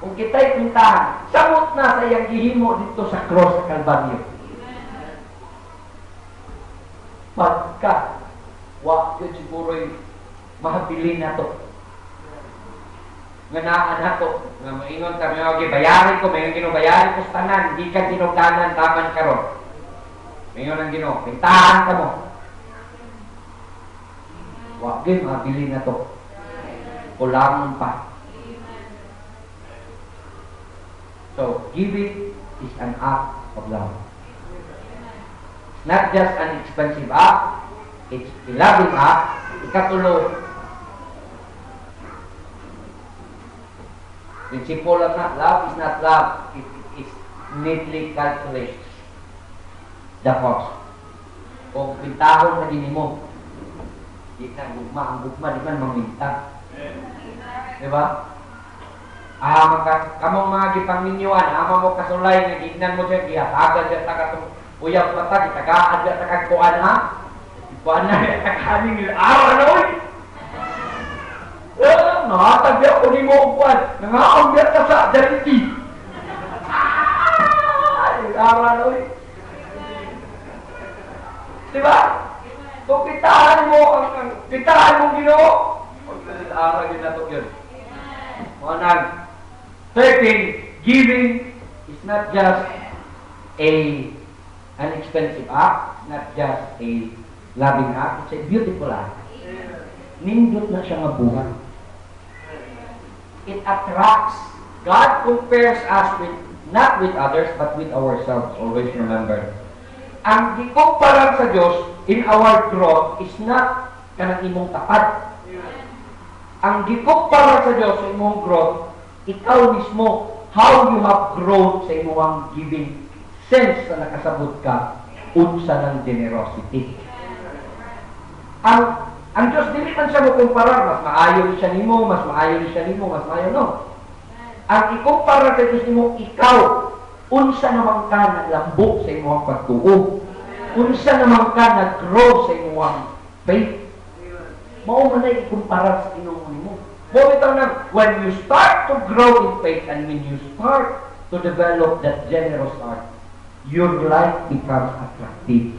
Kung kita'y pintahan, samot na sa iyang gihimo dito sa cross sa Kalbaryo. Pagka, yun siguro'y mahabilin na to. Nga naan na to. Nga maingon kami, okay, bayarin ko, may ginobayarin ko sa tanan, hindi ka ginuganan taman karon. Maingon ang Ginoo, pintahan ka mo. Wagin, mahabilin na to. Kulangon pa. So, giving is an act of love. It's not just an expensive act, it's a loving act. Ikatulo, principle of love is not love, it is neatly calculated. The cost. Kung pintahon na din mo, di na gugma, ang gugma di man maminta. Diba? Kamong mga gipangminyuan, ama mo kasulay nga gignan mo siya, gihatagan siya takatong uyab mata, gitagaan siya takagkuan ha? Kuan na siya takaning araw na uy! Nakatag ako ni mo kuan, nangaon biya ka sa jariti. Araw na uy! Diba? Kung pitahan mo, pitahan mo Ginoo, araw yun na ito yun. Manag. 13, giving is not just an expensive act, not just a loving act, it's a beautiful act. Nindot na siya nga buhay. It attracts. God compares us with, not with others, but with ourselves. Always remember. Ang gikumparan sa Diyos in our growth is not kanang imong tapat. Ang gikumparan sa Diyos sa imong growth, ikaw mismo, how you have grown sa imong giving sense na nakasabot ka, unsa ng generosity. Ang Diyos, dili man siya mo kumparar, mas maayo siya nimo, mas maayo siya nimo, mas maayo no. Ang ikumparar sa Diyos nimo, ikaw, unsa naman ka naglambok sa imong pagtuo, unsa naman ka nag-grow sa imong faith. Mao man ay ikumparar sa Ginoo nimo. Mo bitaw na when you start to grow in faith and when you start to develop that generous heart, your life becomes attractive.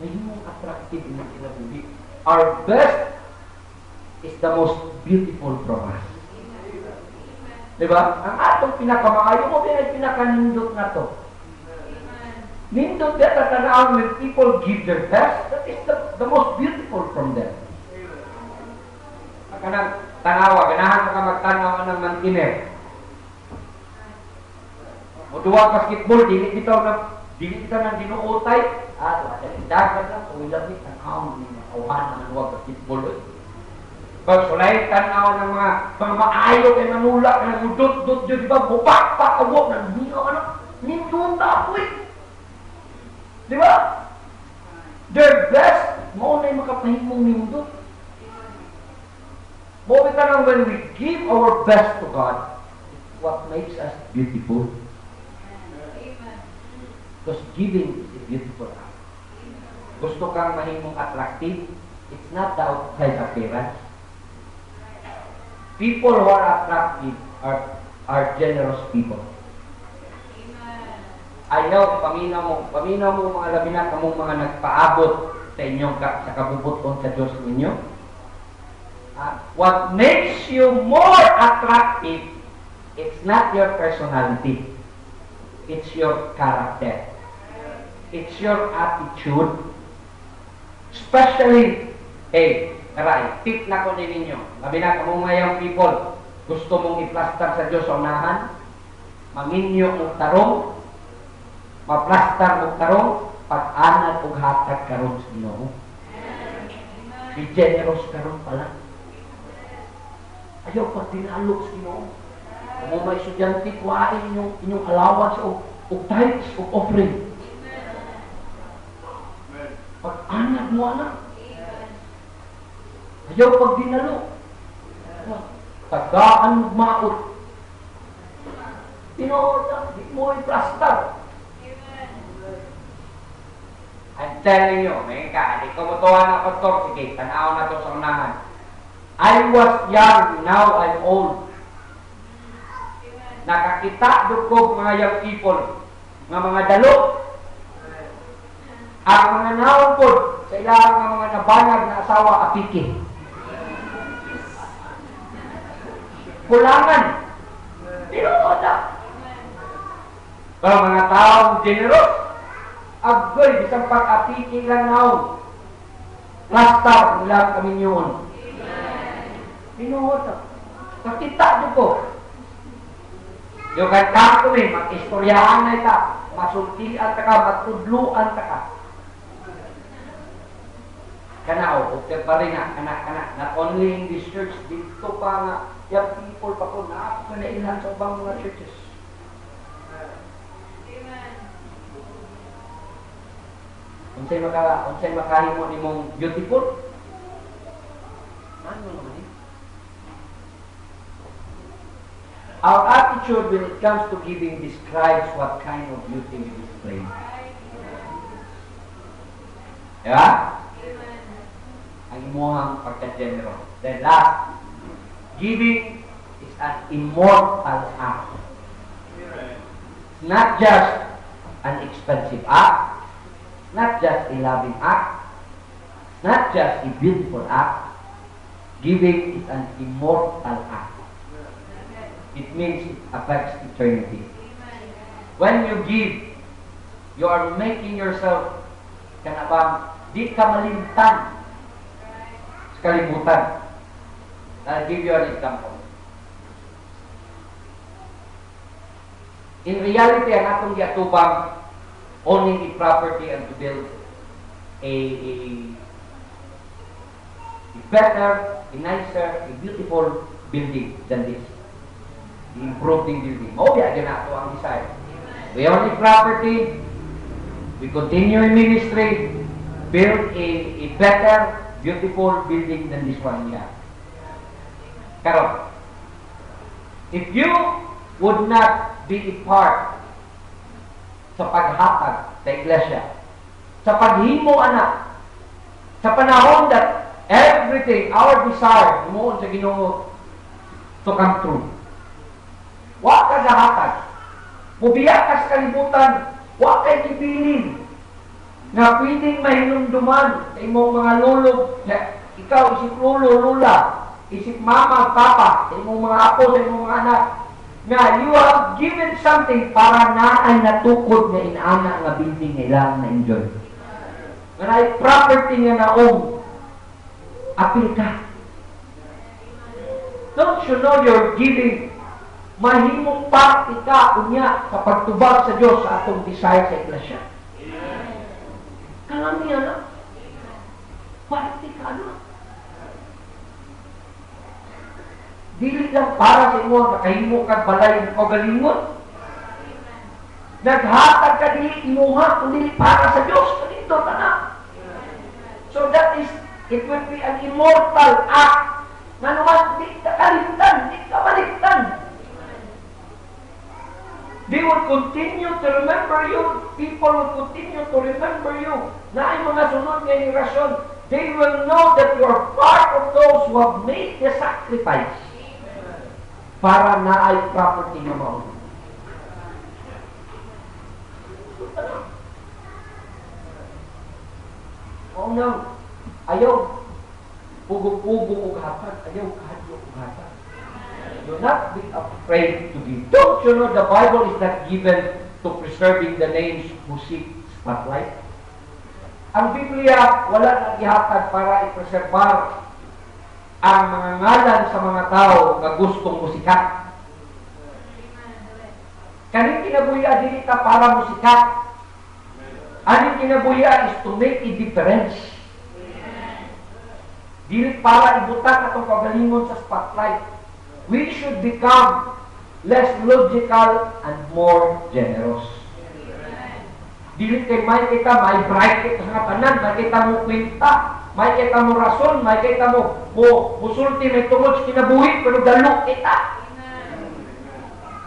Mahimong attractive na kinabuhi. Our best is the most beautiful from us. Diba? Ang atong pinakamaayo mo din ay pinakanindot na to. Nindot that at tanaw when people give their best, that is the most beautiful from them. Kanang tanawa, ganahan mo ka magtanaw ng mantiner. O duwag basketball, dili bitaw ng dinuotay. Dagat lang, uwilang ni tanaw ng mga kauhan ng duwag basketball. Pag sulay tanaw ng mga maayo kay manula, ng udot-dot dyan, di ba? Bupak-pak, awok, ng nindun na ako eh. Di ba? Their best, mo na yung makapahimong nindot. But when we give our best to God, what makes us beautiful? Because giving is a beautiful act. Gusto kang mahimong attractive, it's not the outside appearance. People who are attractive are generous people. Ayaw, paminaw mo mga labi na kamong mga nagpaabot sa inyong sa kabubuton sa Diyos ninyo. What makes you more attractive, it's not your personality. It's your character. It's your attitude. Especially, tip na ko din ninyo. Labi na kamong mayang people, gusto mong iplastar sa Diyos sa unahan, maminyo mong tarong, maplastar mong tarong, pag-anad o hatag karon sa Ginoo. Be generous karon pala. Ayaw pag dinalo sa Ginoo. Kung may estudyante, kuhain inyong allowance o tithes o offering. Pag-anad mo anak. Ayaw pag dinalo. Tagaan mo maot. Tinood, di mo i-plastar. I'm telling you, may ka, di ko mutuhan ng pastor, sige, tanaw na to sa unahan. I was young, now I'm old. Nakakita dukog mga young people, mga dalo, ang mga naon po, sa ilang mga nabanag na asawa apiki. Kulangan. Tinood na. Pero mga taong generous, agoy, bisang pag-apiki lang naon. Plastar, mula kami yun. Pinuhot. Nakita nyo ko. Yung kanta ko mag-istoryahan na ita. Masultian ta ka, magtudluan ta ka. Kanao, okay pa rin nga, not only in this church, dito pa nga, yung people pa ko, naapakanailhan sa ubang mga churches. Unsay makahimo nimong beautiful? Ano naman eh? Our attitude when it comes to giving describes what kind of beauty we display. Diba? Ang imuhang pagka-general. Then last, giving is an immortal act. It's not just an expensive act. Not just a loving act, not just a beautiful act. Giving is an immortal act. It means it affects eternity. When you give, you are making yourself di ka malimtan sa kalibutan. I'll give you an example. In reality, ang atong giatubang owning a property and to build a better, a nicer, a beautiful building than this. The improving building. Maubiya din na ito ang desire. We own a property, we continue in ministry, build a better, beautiful building than this one here. Karon, if you would not be a part sa paghatag sa iglesia, sa paghimo anak, sa panahon that everything, our desire, umuon sa Ginoo to come true. Wa ka gahatag. Mubiya ka sa kalibutan, wa kay gibilin na pwedeng mahinumduman sa imong mga lulog, ikaw isip lolo, lula, isip mama, papa, sa imong mga apo, sa imong mga anak, na you have given something para na ay natukod na inaana nga building nila na enjoy. Nga na ay property nga naong apil ka. Don't you know you're giving mahimong parte ka unya sa pagtubag sa Diyos sa atong desire sa iglesia? Kalami na. Parte ka na. Dili lang para sa imo nakahimo kag balay o galingon. Naghatag ka dili imuha kundi para sa Dios kanito tanan. So that is, it will be an immortal act na naman di ka kalimtan, di ka maligtan. They will continue to remember you. People will continue to remember you. Na ay mga sunod nga henerasyon, they will know that you are part of those who have made the sacrifice para na ay property nga mao. Oo na, ayaw, pugo-pugo ug hatag, ayaw kahadyo ug hatag. Do not be afraid to give. Don't you know the Bible is not given to preserving the names who seek spotlight? Ang Biblia, wala nang gihatag para i-preserbar ang mga ngalan sa mga tao na gustong musikat. Kaning kinabuya dili ka para musikat. Aning kinabuya is to make a difference. Dili para ibutan atong kagalingon sa spotlight. We should become less logical and more generous. Dili kay may kita, may bright kita sa tanan, may kita mo kwenta, may kita mo rason, may kita mo musulti, may tungod sa kinabuhi, pero dalo kita.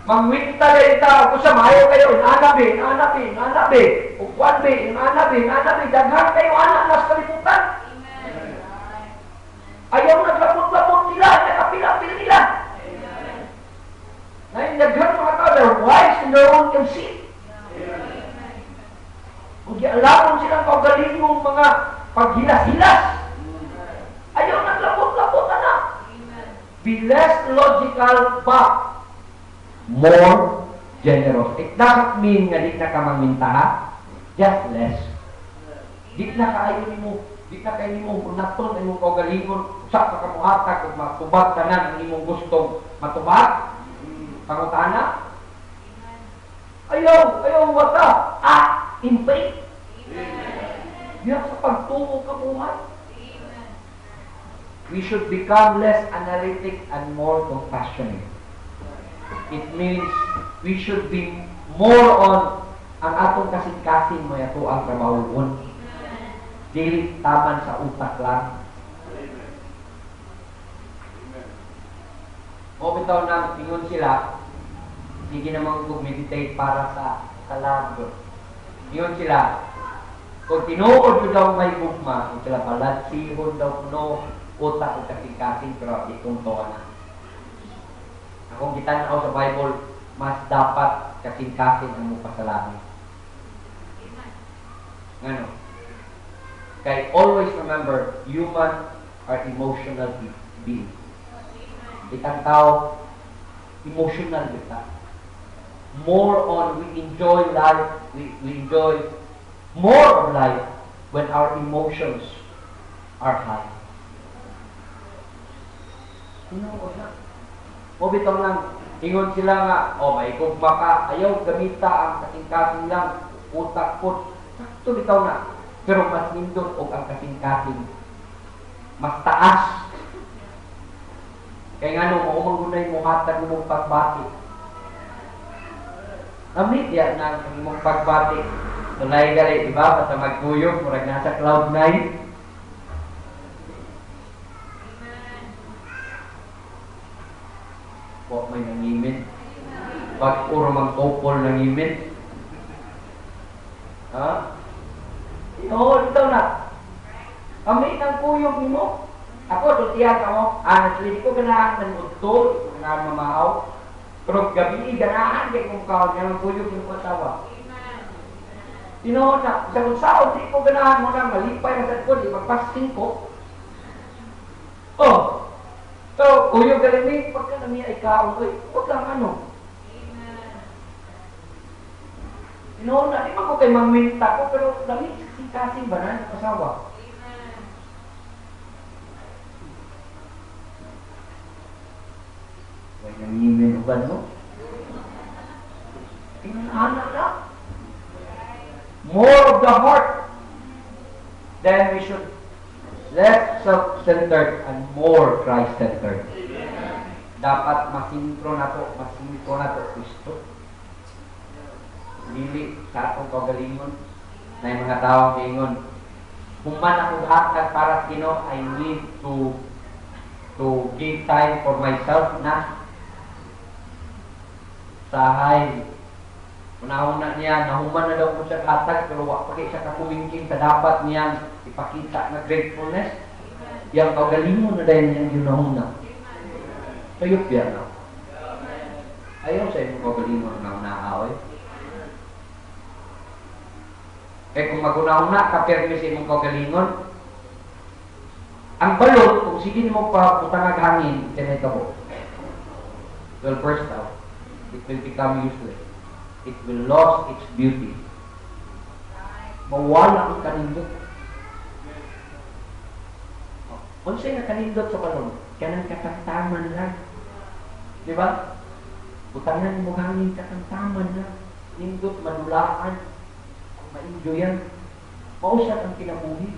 Mangwinta na kita, ako sa mayo kayo, nanabi, ukwanbi, nanabi, daghan kayo, anak, nas kalimutan. Ayaw naglapot-lapot nila, nakapilapil nila. Ngayon, daghan mga tao, they're wise in their own conceit. Kung alamon silang kaugalingong mga paghilas-hilas, ayaw naglapot-lapot na. Be less logical but more generous. It doesn't mean nga di na ka mangmintaha, just less. Di na kaayo mo, di na kayo mo unaton imong kaugalingon, usak ka kamuhatag ug matubag tanan ang imong gustong matubag. Pangutana? Ayaw wata. In faith. Diyan sa pagtuo ka buhay. We should become less analytic and more compassionate. It means we should be more on ang atong kasing-kasing mo yato ang trabahoon. Dili taman sa utak lang. O bitaw na ingon sila, sige naman mag-meditate para sa labo. Ingon sila, kung tinuod ko daw may gugma, kung sila balansihon daw no, utak o kasing-kasing, pero itong tuwa na. Akong kitanaw sa Bible, mas dapat kasing-kasing ang mupasalamin. Ngano? Kaya always remember, human are emotional beings. Itang tao, emotional kita. More on, we enjoy life, we enjoy more of life when our emotions are high. O bitaw lang, ingon sila nga, may kugma ka, ayaw gamita ang kasing-kasing lang, utak po. Sakto bitaw na. Pero mas nindot o ang kasing-kasing mas taas. Kaya nga nung maumangunay mo hatag mong pagbati. Namit yan na ang mong pagbati. Tunay gali, diba? Basta magkuyog, murag nasa cloud 9. Huwag may nangimin. Pag puro magkopol nangimin. Ha? Oo, ito na. Kami ng kuyog ni mo. Ako, tutiyan ka mo. Honestly, di ko ganahan ng utol, ganahan mamahaw. Pero gabi, ganahan kay kung kaon niya ng kuyog yung patawa. Tinoon na, sa unsaon, di ko ganahan mo na malipay na sa ko, di magpasting ko. Oh, so, kuyog galing, pagka nami ay kaon, huwag lang ano. Tinoon na, di ba ko kay mangminta ko, pero dami kasing ba na kasawa? Huwag nang imin o gano? Tingnan na. More of the heart. Then we should less self-centered and more Christ-centered. Dapat masintro na to Kristo. Dili sa atong kagalingon na yung mga tao ingon, kung man ako hatag para kino, I need to give time for myself na sahay. Una-una niya, nahuman na daw ko siya hatag, pero wak pagay siya kakumingking sa dapat niyang ipakita na gratefulness. Yang kagalingon na dahil niyang ginahuna. Sayop yan, no? Ayaw sa inyo kagalingon na unahaw, Kaya kung maguna-una ka permi sa imong kagalingon, ang balot, kung sige mo pa putangag hangin, tinay ka po. It will burst out. It will become useless. It will lose its beauty. Mawala ang kanindot. Unsay nga kanindot sa balon? Kanang katamtaman lang. Di ba? Putangan mo hangin katamtaman lang. Nindot, manulaan. Ma-enjoy yan. Mausap ang kinabuhi.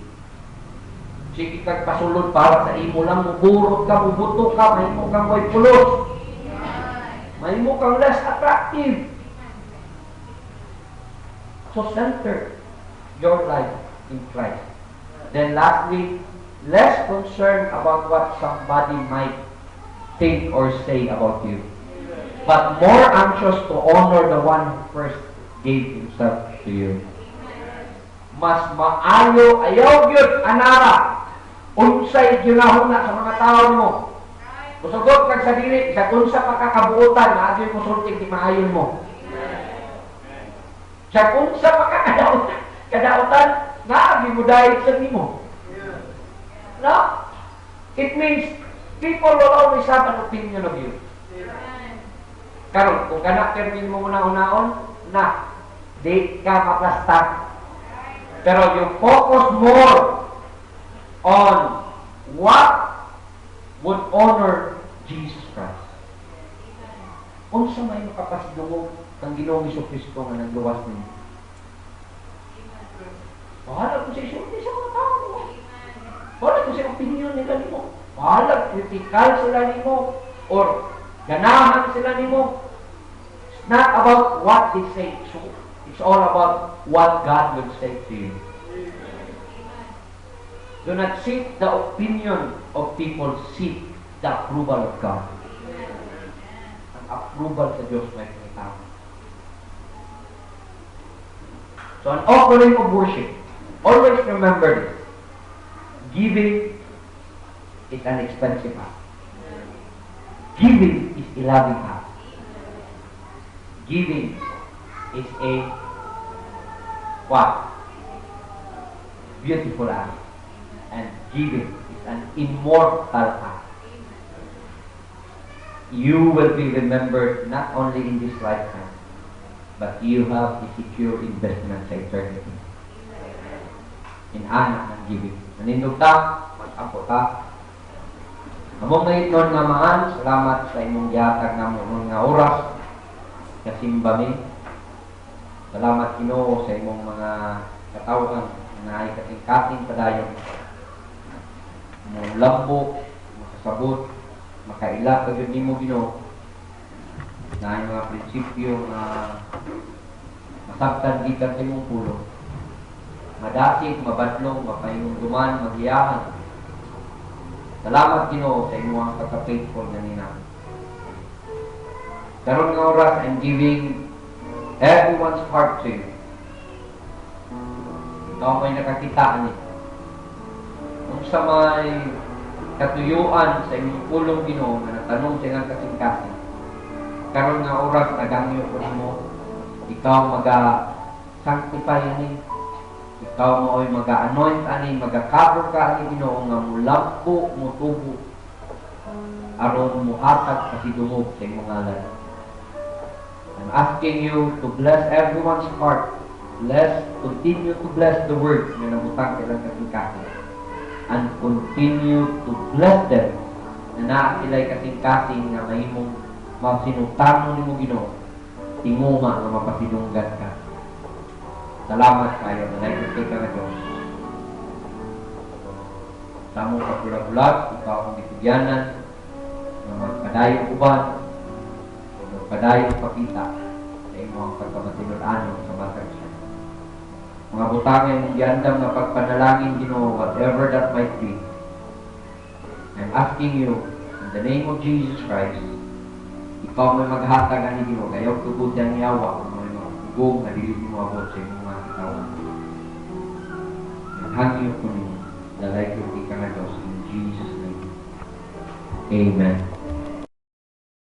Sige kag pasulod para sa imo lang, muburot ka, mubuto ka, mahimo kang way pulos. Mahimo kang less attractive. So center your life in Christ. Then lastly, less concerned about what somebody might think or say about you, but more anxious to honor the one who first gave himself to you. Mas maayo ayaw gyud anara unsay ginahuna sa mga tao mo. Musugot kag sa dili sa unsa pa kakabuotan na agi mo sultig di maayon mo. Sa unsa pa kadautan na agi mo dahil sa nimo. No? It means people will always have an opinion of you. Karon kung kana termin mo una-unaon na di ka maplastak. Pero you focus more on what would honor Jesus Christ. Unsa may makapasidungog ang Ginoong Jesucristo nga nagluwas ninyo? Bahala ko sa isulti sa mga tao mo. Bahala ko sa opinion nila nimo. Bahala kritikal sila nimo or ganahan sila nimo. It's not about what they say. So, it's all about what God will say to you. Do not seek the opinion of people, seek the approval of God. Ang approval sa Diyos may pinitama. So an offering of worship, always remember this. Giving is an expensive act. Giving is a loving act. Giving is a what? Beautiful act. And giving is an immortal act. You will be remembered not only in this lifetime, but you have a secure investment sa eternity. In anak ng giving. Nanindog ta, mag-apo ta. Among ngayon nga mahal, salamat sa imong gihatag na mga oras. Kasimba mi. Salamat Ginoo sa imong mga katawhan na ay kating-kating padayon. Mong lambok, makasabot, makaila pagod nimo Ginoo. Na ay mga prinsipyo na masabtan gikan sa imong pulong. Madasig, mabadlong, mapahingumduman, magiyahan. Salamat Ginoo sa imong pagka-faithful na nina. Karon nga oras, I'm giving everyone's heart to you. Ikaw may nakakita ni. Kung sa may katuyuan sa inyong pulong Ginoo na natanong sa ilang kasing-kasing, karon nga oras nagangyo ko nimo, ikaw maga-sanctify ani, ikaw mo ay maga-anoint ani, maga-cover ka ani Ginoo nga mulampo, mutubo, aron muhatag pasidungog sa imong ngalan. I'm asking you to bless everyone's heart. Continue to bless the word na nabutang kailang kasing-kasing. And continue to bless them na naa sila'y kasing-kasing na mahimong masinutang ni mo Ginoo tingunga na mapasinunggan ka. Salamat kayo na naikot ka na Diyos. Sa mong kapulag-pulag, ikaw ang bitugyanan na magpadayong uban o magpadayong pakita sa imong pagkamatinul-ano sa matag siya. Mga butangay mong giandam na pagpanalangin Ginoo, whatever that might be. I'm asking you, in the name of Jesus Christ, ikaw may maghatag ani Ginoo, kayo tugod ang yawa, may mga tugong na dili mo abot sa imong mga katawan. Naghangyo ko ninyo, dalay ko di ka na Diyos, in Jesus' name. Amen.